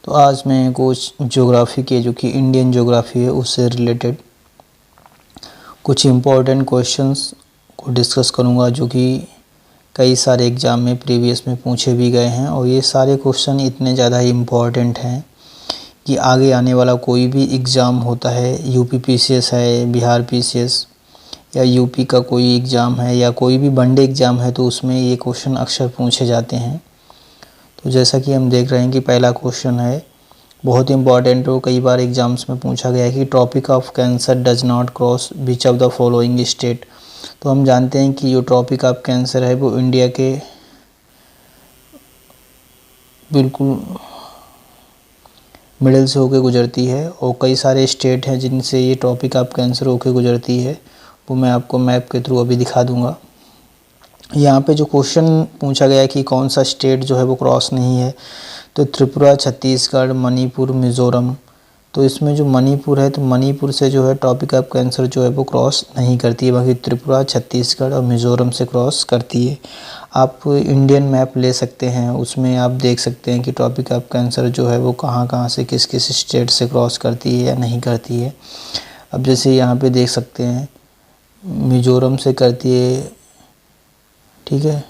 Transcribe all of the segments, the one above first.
तो आज मैं कुछ ज्योग्राफी के जो कि इंडियन ज्योग्राफी है उससे रिलेटेड कुछ इम्पोर्टेंट क्वेश्चंस को डिस्कस करूंगा जो कि कई सारे एग्ज़ाम में प्रीवियस में पूछे भी गए हैं। और ये सारे क्वेश्चन इतने ज़्यादा इम्पोर्टेंट हैं कि आगे आने वाला कोई भी एग्ज़ाम होता है, यूपी पीसीएस है, बिहार पीसीएस या यूपी का कोई एग्ज़ाम है या कोई भी वनडे एग्ज़ाम है, तो उसमें ये क्वेश्चन अक्सर पूछे जाते हैं। तो जैसा कि हम देख रहे हैं कि पहला क्वेश्चन है, बहुत इंपॉर्टेंट हो, कई बार एग्ज़ाम्स में पूछा गया है कि tropic of cancer does not cross which of the following state. तो हम जानते हैं कि जो ट्रॉपिक ऑफ कैंसर है वो इंडिया के बिल्कुल मिडिल से होकर गुजरती है और कई सारे स्टेट हैं जिनसे ये ट्रॉपिक ऑफ कैंसर होकर गुजरती है, वो मैं आपको मैप के थ्रू अभी दिखा दूंगा। यहाँ पे जो क्वेश्चन पूछा गया है कि कौन सा स्टेट जो है वो क्रॉस नहीं है, तो त्रिपुरा, छत्तीसगढ़, मणिपुर, मिज़ोरम। तो इसमें जो मणिपुर है, तो मणिपुर से जो है ट्रॉपिक ऑफ कैंसर जो है वो क्रॉस नहीं करती है, बाकी त्रिपुरा, छत्तीसगढ़ और मिज़ोरम से क्रॉस करती है। आप इंडियन मैप ले सकते हैं, उसमें आप देख सकते हैं कि ट्रॉपिक ऑफ कैंसर जो है वो कहाँ कहाँ से किस किस स्टेट से क्रॉस करती है या नहीं करती है। अब जैसे यहाँ पे देख सकते हैं मिज़ोरम से करती है, ठीक है,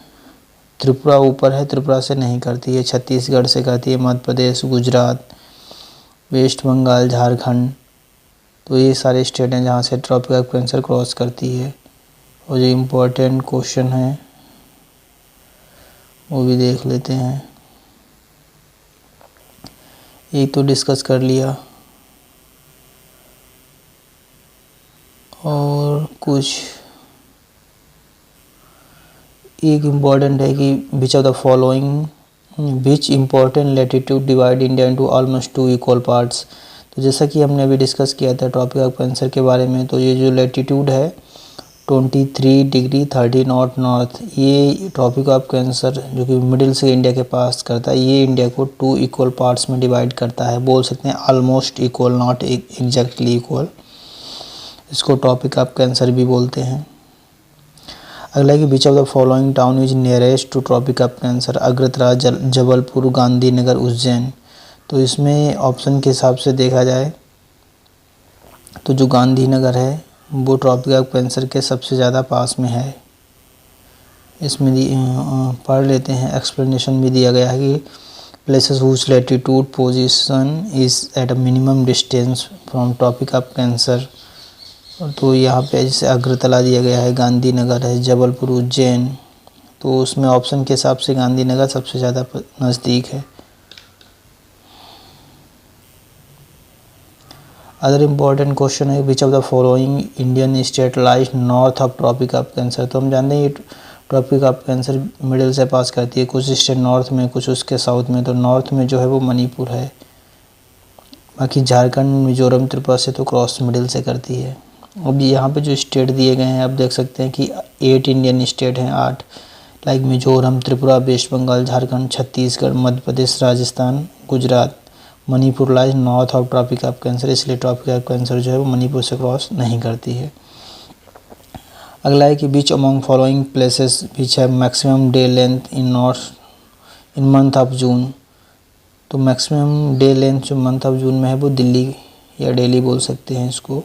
त्रिपुरा ऊपर है, त्रिपुरा से नहीं करती है, छत्तीसगढ़ से करती है, मध्य प्रदेश, गुजरात, वेस्ट बंगाल, झारखंड। तो ये सारे स्टेट हैं जहाँ से ट्रॉपिक ऑफ कैंसर क्रॉस करती है। और जो इम्पोर्टेंट क्वेश्चन है वो भी देख लेते हैं। एक तो डिस्कस कर लिया और कुछ एक इम्पॉर्टेंट है कि which of the following which important latitude divide India into almost 2 equal parts. तो जैसा कि हमने अभी डिस्कस किया था ट्रॉपिक ऑफ कैंसर के बारे में, तो ये जो लैटिट्यूड है 23 डिग्री 30 नॉट नॉर्थ, ये ट्रॉपिक ऑफ कैंसर जो कि मिडिल से इंडिया के पास करता है, ये इंडिया को 2 इक्वल पार्ट्स में डिवाइड करता है। बोल सकते हैं almost equal, not exactly equal. इसको ट्रॉपिक ऑफ कैंसर भी बोलते हैं। अगला है कि which of the following town is nearest to tropic of cancer. अग्रतरा, Jabalpur, Gandhinagar, Ujjain. तो इसमें ऑप्शन के हिसाब से देखा जाए तो जो गांधीनगर है वो ट्रॉपिक ऑफ कैंसर के सबसे ज़्यादा पास में है। इसमें पढ़ लेते हैं, एक्सप्लेनेशन भी दिया गया है कि places whose latitude position is at a minimum distance from tropic of cancer. तो यहाँ पे जैसे अग्रतला दिया गया है, गांधीनगर है, जबलपुर, उज्जैन। तो उसमें ऑप्शन के हिसाब से गांधीनगर सबसे ज़्यादा नज़दीक है। अदर इम्पॉर्टेंट क्वेश्चन है which of the following Indian state lies north of tropic of cancer. तो हम जानते हैं ये ट्रॉपिक ऑफ कैंसर मिडिल से पास करती है, कुछ स्टेट नॉर्थ में, कुछ उसके साउथ में। तो नॉर्थ में जो है वो मणिपुर है, बाकी झारखंड, मिजोरम, त्रिपुरा से तो क्रॉस मिडिल से करती है। अब यहाँ पे जो स्टेट दिए गए हैं आप देख सकते हैं कि 8 इंडियन स्टेट हैं, 8, like Mizoram, Tripura, waste Bengal, Jharkhand, Chhattisgarh, Madhya Pradesh, Rajasthan, Gujarat. Manipur lies north of tropic of cancer, इसलिए ट्रॉपिक ऑफ कैंसर जो है वो मणिपुर से क्रॉस नहीं करती है। अगला है कि बीच अमॉन्ग फॉलोइंग प्लेसेस विच है maximum day length in north in month of June. तो मैक्सिमम डे लेंथ जो मंथ ऑफ जून में है वो दिल्ली या दिल्ली बोल सकते हैं इसको।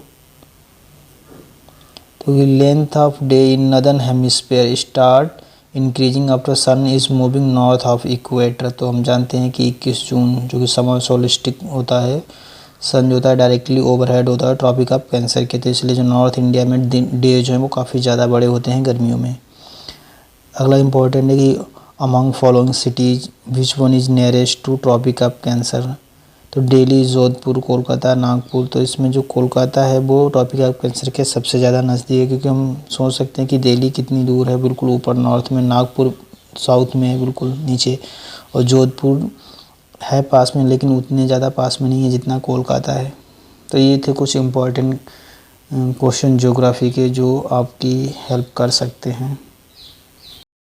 तो length of day in northern hemisphere start increasing after sun is moving north of equator. तो हम जानते हैं कि 21 जून जो कि समर सोलिस्टिक होता है, सन जो होता है डायरेक्टली ओवरहेड होता है ट्रॉपिक ऑफ कैंसर के, तो इसलिए जो नॉर्थ इंडिया में डे जो है वो काफ़ी ज़्यादा बड़े होते हैं गर्मियों में। अगला इंपॉर्टेंट है कि among following cities which one is nearest to tropic of cancer. तो दिल्ली, जोधपुर, कोलकाता, नागपुर। तो इसमें जो कोलकाता है वो ट्रॉपिक ऑफ कैंसर के सबसे ज़्यादा नज़दीक है, क्योंकि हम सोच सकते हैं कि दिल्ली कितनी दूर है, बिल्कुल ऊपर नॉर्थ में, नागपुर साउथ में है बिल्कुल नीचे, और जोधपुर है पास में लेकिन उतने ज़्यादा पास में नहीं है जितना कोलकाता है। तो ये थे कुछ इम्पोर्टेंट क्वेश्चन ज्योग्राफी के जो आपकी हेल्प कर सकते हैं।